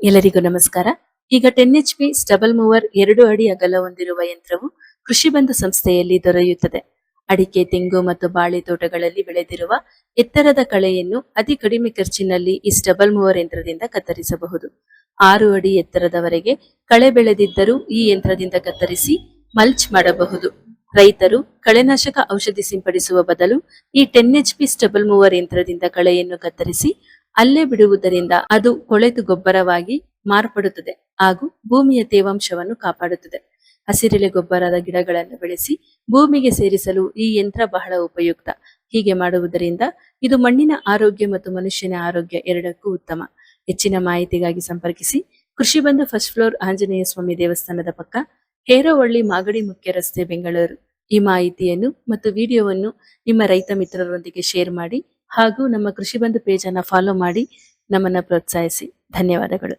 ಎಲ್ಲರಿಗೂ ನಮಸ್ಕಾರ. ಈಗ 10 HP ಸ್ಟಬಲ್ ಮೂವರ್ 2 ಅಡಿ ಅಗಲ ಹೊಂದಿರುವ ಯಂತ್ರವು ಕೃಷಿ ಬಂಧು ಸಂಸ್ಥೆಯಲ್ಲಿ ದೊರೆಯುತ್ತದೆ. ಅಡಿಕೆ, ತೆಂಗು ಮತ್ತು ಬಾಳೆ ತೋಟಗಳಲ್ಲಿ ಬೆಳೆದಿರುವ ಎತ್ತರದ ಕಳೆಯನ್ನು ಅತಿ ಕಡಿಮೆ ಖರ್ಚಿನಲ್ಲಿ ಈ ಸ್ಟಬಲ್ ಮೂವರ್ ಯಂತ್ರದಿಂದ ಕತ್ತರಿಸಬಹುದು. 6 ಅಡಿ ಎತ್ತರದವರೆಗೆ ಕಳೆ ಬೆಳೆದಿದ್ದರೂ ಈ ಯಂತ್ರದಿಂದ ಕತ್ತರಿಸಿ ಮಲ್ಚ್ ಮಾಡಬಹುದು. ರೈತರು ಕಳೆನಾಶಕ ಔಷಧಿ ಸಿಂಪಡಿಸುವ ಬದಲು ಈ 10 HP ಸ್ಟಬಲ್ ಮೂವರ್ ಯಂತ್ರದಿಂದ ಕಳೆಯನ್ನು ಕತ್ತರಿಸಿ ಅಲ್ಲೇ ಬಿಡುವುದರಿಂದ ಅದು ಕೊಳೆತು ಗೊಬ್ಬರವಾಗಿ ಮಾರ್ಪಡುತ್ತದೆ ಹಾಗೂ ಭೂಮಿಯ ತೇವಾಂಶವನ್ನು ಕಾಪಾಡುತ್ತದೆ. ಹಸಿರೆಲೆ ಗೊಬ್ಬರದ ಗಿಡಗಳನ್ನು ಬೆಳೆಸಿ ಭೂಮಿಗೆ ಸೇರಿಸಲು ಈ ಯಂತ್ರ ಬಹಳ ಉಪಯುಕ್ತ. ಹೀಗೆ ಮಾಡುವುದರಿಂದ ಇದು ಮಣ್ಣಿನ ಆರೋಗ್ಯ ಮತ್ತು ಮನುಷ್ಯನ ಆರೋಗ್ಯ ಎರಡಕ್ಕೂ ಉತ್ತಮ. ಹೆಚ್ಚಿನ ಮಾಹಿತಿಗಾಗಿ ಸಂಪರ್ಕಿಸಿ. ಕೃಷಿ ಬಂಧು ಫಸ್ಟ್ ಫ್ಲೋರ್ ಆಂಜನೇಯ ಸ್ವಾಮಿ ದೇವಸ್ಥಾನದ ಪಕ್ಕ, ಹೇರೋವಳ್ಳಿ, ಮಾಗಡಿ ಮುಖ್ಯ ರಸ್ತೆ, ಬೆಂಗಳೂರು. ಈ ಮಾಹಿತಿಯನ್ನು ಮತ್ತು ವಿಡಿಯೋವನ್ನು ನಿಮ್ಮ ರೈತ ಮಿತ್ರರೊಂದಿಗೆ ಶೇರ್ ಮಾಡಿ ಹಾಗೂ ನಮ್ಮ ಕೃಷಿ ಬಂಧು ಪೇಜ್ ಅನ್ನು ಫಾಲೋ ಮಾಡಿ ನಮ್ಮನ್ನ ಪ್ರೋತ್ಸಾಹಿಸಿ. ಧನ್ಯವಾದಗಳು.